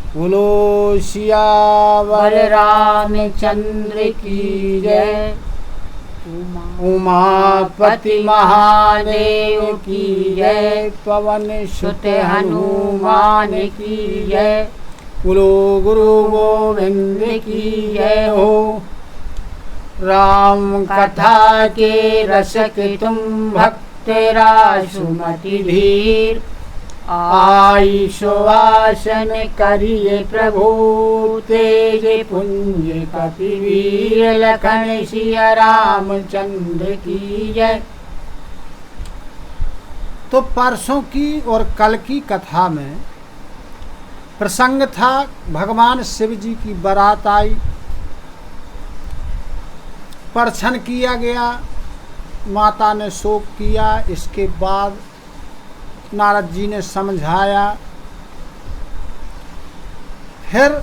बोलो सियावर रामचंद्र की जय। उमापति महादेव की जय। पवन सुत हनुमान की जय। बोलो गुरु गोविंद की जय हो। राम कथा के रसक तुम भक्त रासुमति धीर। आई सुवासन करिए प्रभु तेज पुंज कपिवीर। लखन सिया रामचंद्र की जय। तो परसों की और कल की कथा में प्रसंग था, भगवान शिव जी की बारात आई, परछन किया गया, माता ने शोक किया। इसके बाद नारद जी ने समझाया। फिर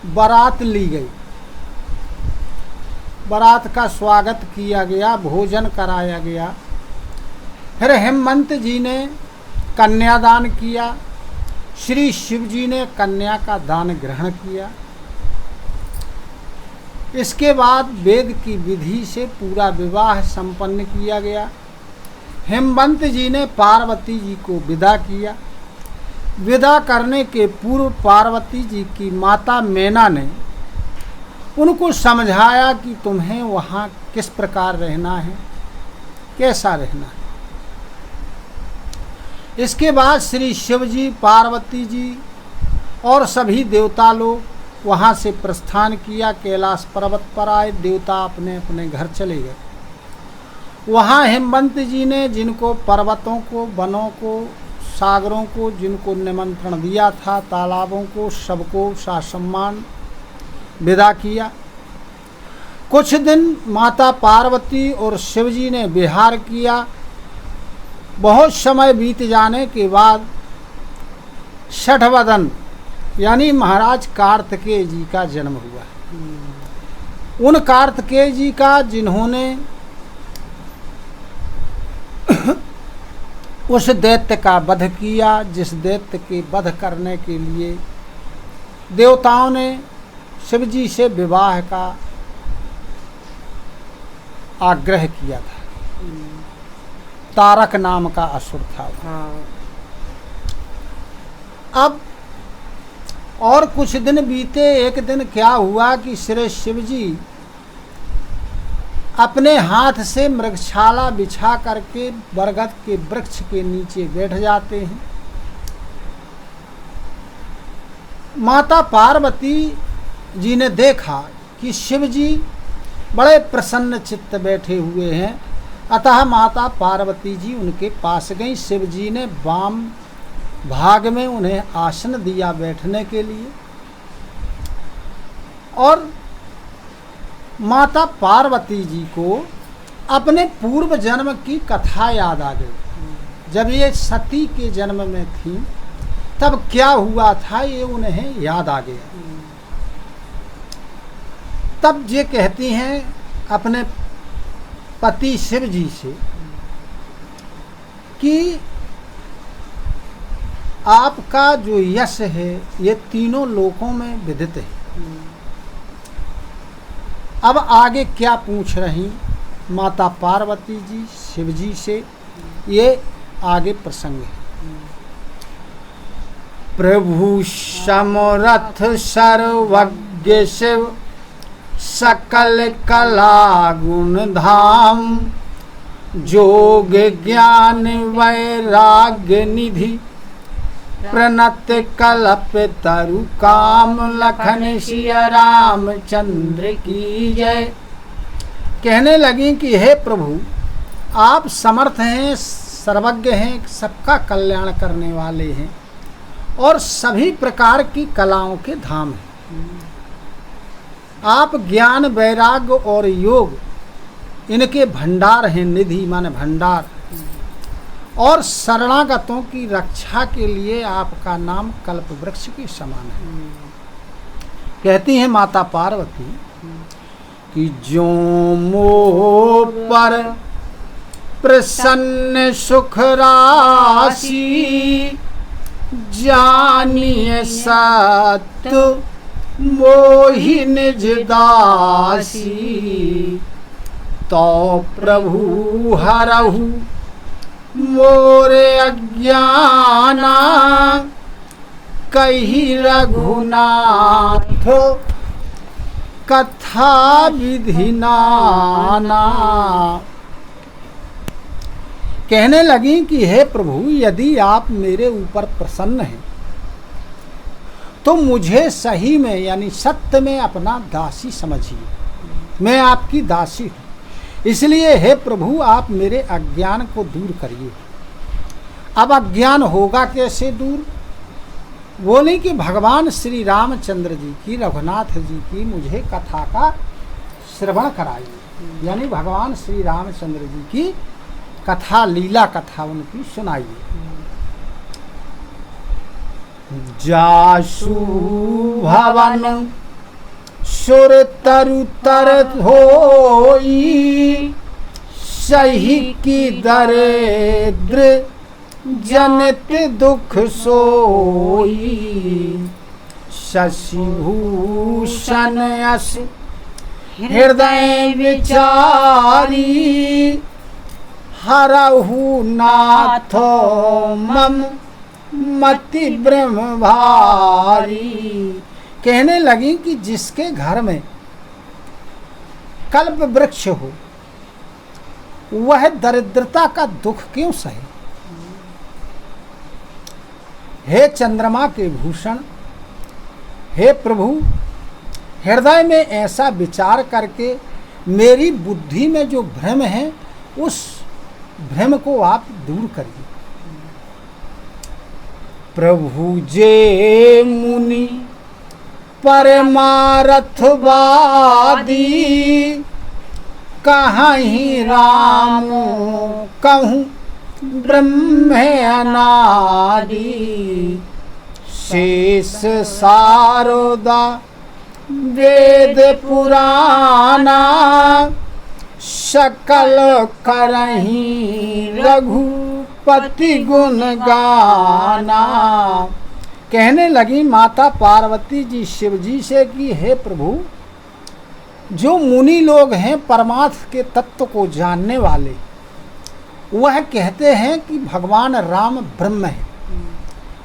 बारात ली गई, बारात का स्वागत किया गया, भोजन कराया गया। फिर हेमंत जी ने कन्यादान किया, श्री शिव जी ने कन्या का दान ग्रहण किया। इसके बाद वेद की विधि से पूरा विवाह संपन्न किया गया। हेमंत जी ने पार्वती जी को विदा किया। विदा करने के पूर्व पार्वती जी की माता मैना ने उनको समझाया कि तुम्हें वहाँ किस प्रकार रहना है, कैसा रहना है। इसके बाद श्री शिव जी, पार्वती जी और सभी देवता लोग वहाँ से प्रस्थान किया, कैलाश पर्वत पर आए। देवता अपने अपने घर चले गए। वहाँ हेमंत जी ने जिनको पर्वतों को, वनों को, सागरों को जिनको निमंत्रण दिया था, तालाबों को, सबको सासम्मान विदा किया। कुछ दिन माता पार्वती और शिव जी ने विहार किया। बहुत समय बीत जाने के बाद छठवदन यानी महाराज कार्तिकेय जी का जन्म हुआ। उन कार्तिकेय जी का जिन्होंने उस दैत्य का वध किया, जिस दैत्य के वध करने के लिए देवताओं ने शिव जी से विवाह का आग्रह किया था। तारक नाम का असुर था। अब और कुछ दिन बीते। एक दिन क्या हुआ कि श्री शिव जी अपने हाथ से मृगशाला बिछा करके बरगद के वृक्ष के नीचे बैठ जाते हैं। माता पार्वती जी ने देखा कि शिव जी बड़े प्रसन्न चित्त बैठे हुए हैं। अतः माता पार्वती जी उनके पास गई। शिव जी ने वाम भाग में उन्हें आसन दिया बैठने के लिए। और माता पार्वती जी को अपने पूर्व जन्म की कथा याद आ गई। जब ये सती के जन्म में थी तब क्या हुआ था ये उन्हें याद आ गया। तब ये कहती हैं अपने पति शिव जी से कि आपका जो यश है ये तीनों लोकों में विदित है। अब आगे क्या पूछ रही माता पार्वती जी शिव जी से, ये आगे प्रसंग है। प्रभु समरथ सर्वज्ञ शिव सकल कला गुण धाम। जोग ज्ञान वैराग्य निधि प्रणत कल्प तरु काम। लखन सिया रामचंद्र की जय। कहने लगी कि हे प्रभु, आप समर्थ हैं, सर्वज्ञ हैं, सबका कल्याण करने वाले हैं और सभी प्रकार की कलाओं के धाम हैं। आप ज्ञान, वैराग्य और योग इनके भंडार हैं। निधि माने भंडार। और शरणागतों की रक्षा के लिए आपका नाम कल्प वृक्ष के समान है। कहती हैं माता पार्वती कि जो मोह पर प्रसन्न सुख राशि जानिए सत्य मोहि निज दासी, तो प्रभु हरहु मोरे अज्ञाना, कही रघुनाथ कथा विधि नाना। कहने लगी कि हे प्रभु, यदि आप मेरे ऊपर प्रसन्न हैं तो मुझे सही में यानी सत्य में अपना दासी समझिए। मैं आपकी दासी हूँ, इसलिए हे प्रभु आप मेरे अज्ञान को दूर करिए। अब अज्ञान होगा कैसे दूर? बोले कि भगवान श्री रामचंद्र जी की, रघुनाथ जी की मुझे कथा का श्रवण कराइए, यानी भगवान श्री रामचंद्र जी की कथा, लीला कथा उनकी सुनाइए। जासु भवन सुर तरु तरत होई, सही की दरिद्र जनित दुख सोई, शशि भूषण यश हृदय विचारी, हरहु नाथो मम मति ब्रह्म भारी। कहने लगी कि जिसके घर में कल्प वृक्ष हो वह दरिद्रता का दुख क्यों सहे? हे चंद्रमा के भूषण, हे प्रभु, हृदय में ऐसा विचार करके मेरी बुद्धि में जो भ्रम है उस भ्रम को आप दूर करिए। प्रभु जे मुनि परमारथवादी, कहीं राम कहूँ ब्रह्म अनादि, शेष सारोदा वेद पुराना, सकल करहीं रघुपति गुण गाना। कहने लगी माता पार्वती जी शिव जी से कि हे प्रभु, जो मुनि लोग हैं परमार्थ के तत्व को जानने वाले, वह कहते हैं कि भगवान राम ब्रह्म है,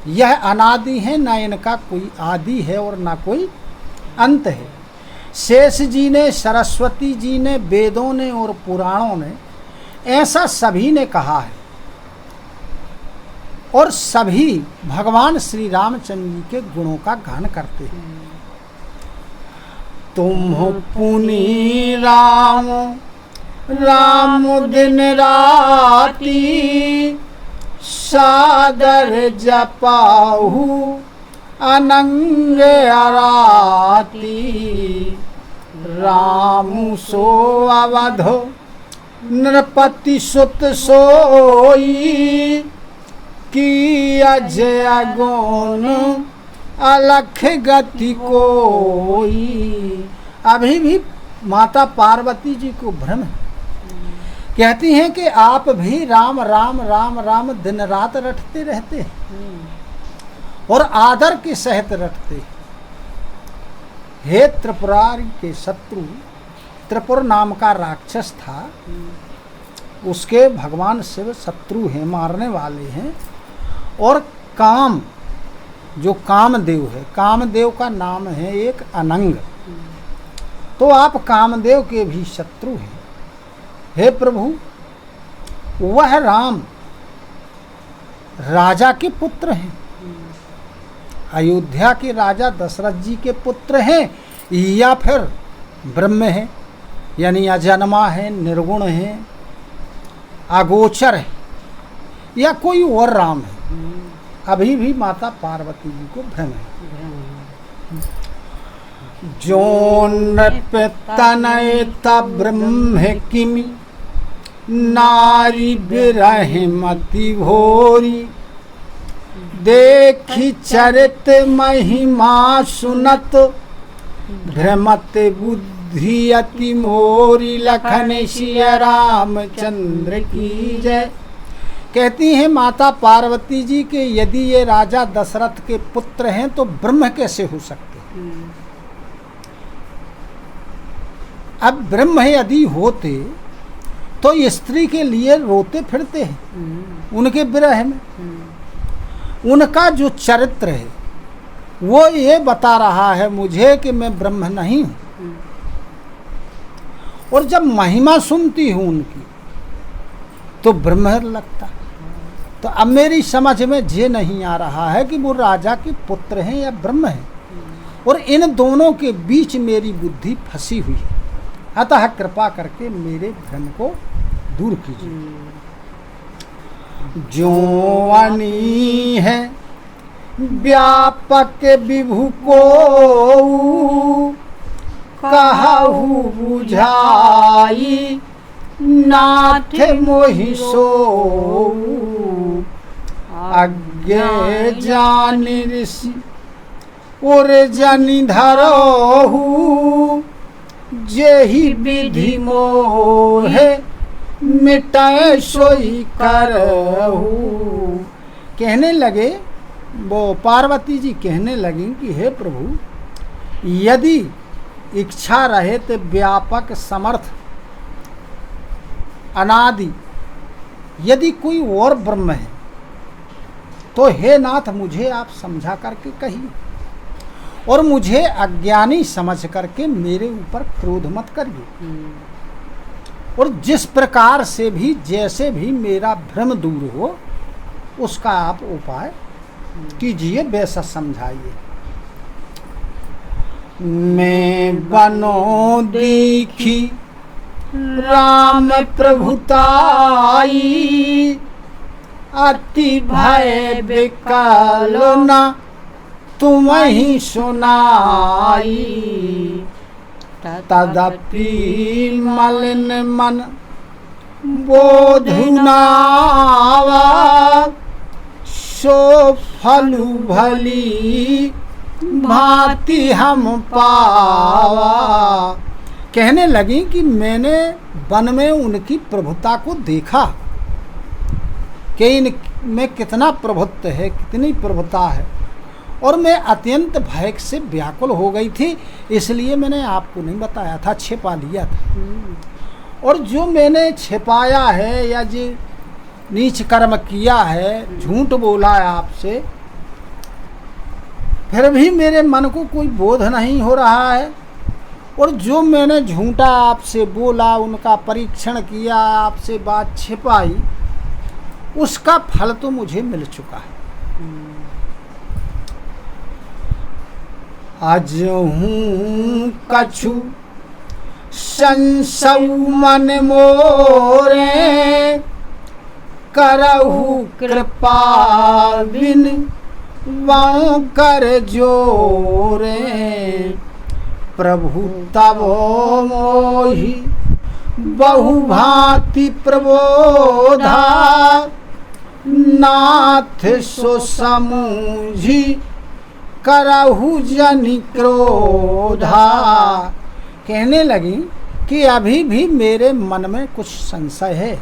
यह अनादि है, ना इनका कोई आदि है और ना कोई अंत है। शेष जी ने, सरस्वती जी ने, वेदों ने और पुराणों ने ऐसा सभी ने कहा है, और सभी भगवान श्री रामचंद्र जी के गुणों का गान करते हैं। तुम पुनि राम राम दिन राती, सादर जपाहु अनंग अराती, रामु सो अवधो नृपति सुत सोई, की अजय गुण अलख गति कोई। अभी भी माता पार्वती जी को भ्रम है, कहती हैं कि आप भी राम राम राम राम दिन रात रटते रहते हैं और आदर के सहित रटते। हे त्रिपुरारी के शत्रु, त्रिपुर नाम का राक्षस था, उसके भगवान शिव शत्रु हैं, मारने वाले हैं। और काम, जो कामदेव है, कामदेव का नाम है एक अनंग, तो आप कामदेव के भी शत्रु हैं। हे प्रभु, वह राम राजा के पुत्र हैं, अयोध्या के राजा दशरथ जी के पुत्र हैं, या फिर ब्रह्म है, यानी अजन्मा है, निर्गुण है, अगोचर है, या कोई और राम है। अभी भी माता पार्वती जी को भ्रम है। जो नृप तनयता ब्रह्म किमि, नारी बिरह मति भोरी, देखी चरित महिमा सुनत, भ्रमत बुद्धि अति मोरी। लखन सिया रामचंद्र की जय। कहती हैं माता पार्वती जी कि यदि ये राजा दशरथ के पुत्र हैं तो ब्रह्म कैसे हो सकते हैं? अब ब्रह्म यदि होते तो स्त्री के लिए रोते फिरते हैं उनके विरह में। उनका जो चरित्र है वो ये बता रहा है मुझे कि मैं ब्रह्म नहीं हूं। और जब महिमा सुनती हूं उनकी तो ब्रह्म लगता। तो अब मेरी समझ में ये नहीं आ रहा है कि वो राजा के पुत्र हैं या ब्रह्म हैं, और इन दोनों के बीच मेरी बुद्धि फंसी हुई है। अतः कृपा करके मेरे भ्रम को दूर कीजिए। जो वाणी है व्यापक विभु को कहु बुझाई, नाथ मोहि सोऊ अज्ञे जानि ऋषि और जनि धरोहु, जेहि विधि मोहे मिटाए सोई करहु। कहने लगे, वो पार्वती जी कहने लगी कि हे प्रभु, यदि इच्छा रहे तो व्यापक समर्थ अनादि यदि कोई और ब्रह्म है तो हे नाथ मुझे आप समझा करके कहिए, और मुझे अज्ञानी समझ करके मेरे ऊपर क्रोध मत करिए। और जिस प्रकार से भी जैसे भी मेरा भ्रम दूर हो उसका आप उपाय कीजिए, वैसा समझाइए। मैं बनो देखी राम प्रभुताई, अति भय विकलो न तुम ही सुनाई। तदपि मलिन मन बोधुनावा, सो फलु भली भांति हम पावा। कहने लगी कि मैंने वन में उनकी प्रभुता को देखा कि इनमें कितना प्रभुत्व है, कितनी प्रभुता है, और मैं अत्यंत भय से व्याकुल हो गई थी, इसलिए मैंने आपको नहीं बताया था, छिपा लिया था। और जो मैंने छिपाया है या जो नीच कर्म किया है, झूठ बोला है आपसे, फिर भी मेरे मन को कोई बोध नहीं हो रहा है। और जो मैंने झूठा आपसे बोला, उनका परीक्षण किया, आपसे बात छिपाई, उसका फल तो मुझे मिल चुका है। अजहूं कछु संसौ मन मोरे, करहु कृपा बिन वाँ कर जोरे। प्रभु तबो मोहि बहु भांति प्रबोधा, नाथ सो समूझी करहु जनि क्रोधा। कहने लगी कि अभी भी मेरे मन में कुछ संशय है,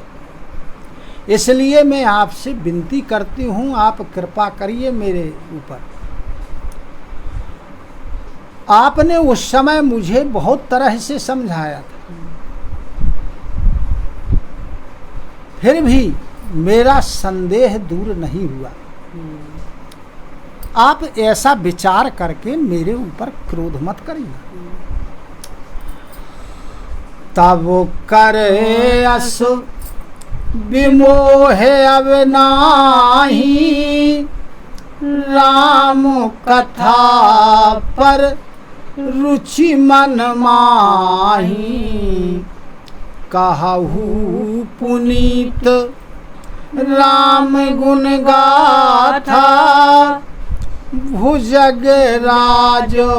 इसलिए मैं आपसे विनती करती हूँ, आप कृपा करिए मेरे ऊपर। आपने उस समय मुझे बहुत तरह से समझाया था, फिर भी मेरा संदेह दूर नहीं हुआ। आप ऐसा विचार करके मेरे ऊपर क्रोध मत करिए। तब करे अस विमोहे अब नाही, राम कथा पर रुचि मन माही। कहु पुनीत राम गुण गाथा, भुजग राजो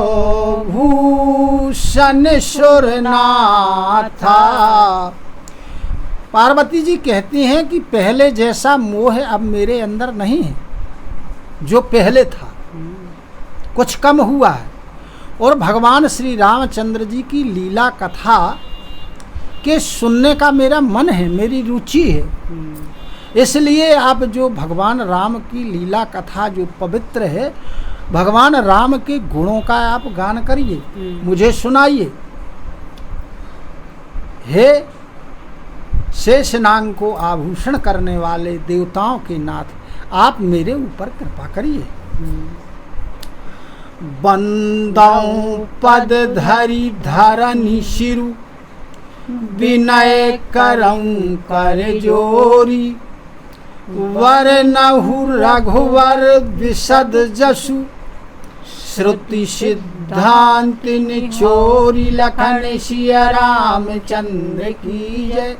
भूषण सुर नाथा। पार्वती जी कहती हैं कि पहले जैसा मोह अब मेरे अंदर नहीं है, जो पहले था कुछ कम हुआ है। और भगवान श्री रामचंद्र जी की लीला कथा के सुनने का मेरा मन है, मेरी रुचि है, इसलिए आप जो भगवान राम की लीला कथा जो पवित्र है, भगवान राम के गुणों का आप गान करिए, मुझे सुनाइए। हे शेषनाग को आभूषण करने वाले देवताओं के नाथ, आप मेरे ऊपर कृपा करिए। बंदौ पद धरि धरनि शिरु, विनय करऊं कर जोरी। वरनहु रघुवर विशद जसु, श्रुति सिद्धांत निचोरी। लखन सिया रामचंद्र की जय।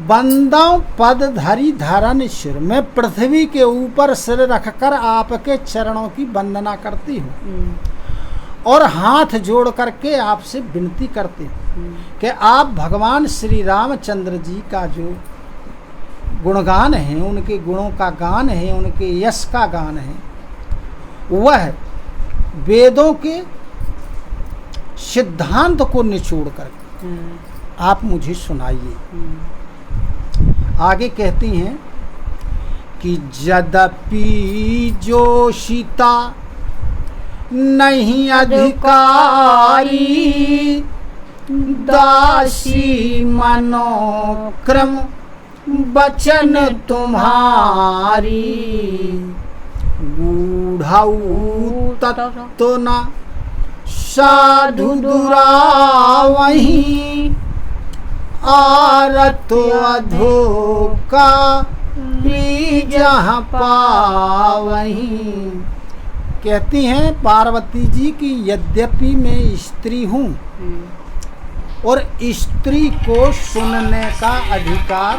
बंदों पद धरी धरन शिर, मैं पृथ्वी के ऊपर सिर रखकर आपके चरणों की वंदना करती हूँ और हाथ जोड़ करके आपसे विनती करती हूँ कि आप भगवान श्री रामचंद्र जी का जो गुणगान है, उनके गुणों का गान है, उनके यश का गान है, वह वेदों के सिद्धांत को निचोड़ कर आप मुझे सुनाइए। आगे कहती हैं कि यद्यपि जोशिता नहीं अधिकारी, दासी मनोक्रम बचन तुम्हारी। गूढ़ाऊ तत्व न साधु दुरावहीं, आरत अधोका जहाँ पावहीं। कहती हैं पार्वती जी की यद्यपि मैं स्त्री हूँ और स्त्री को सुनने का अधिकार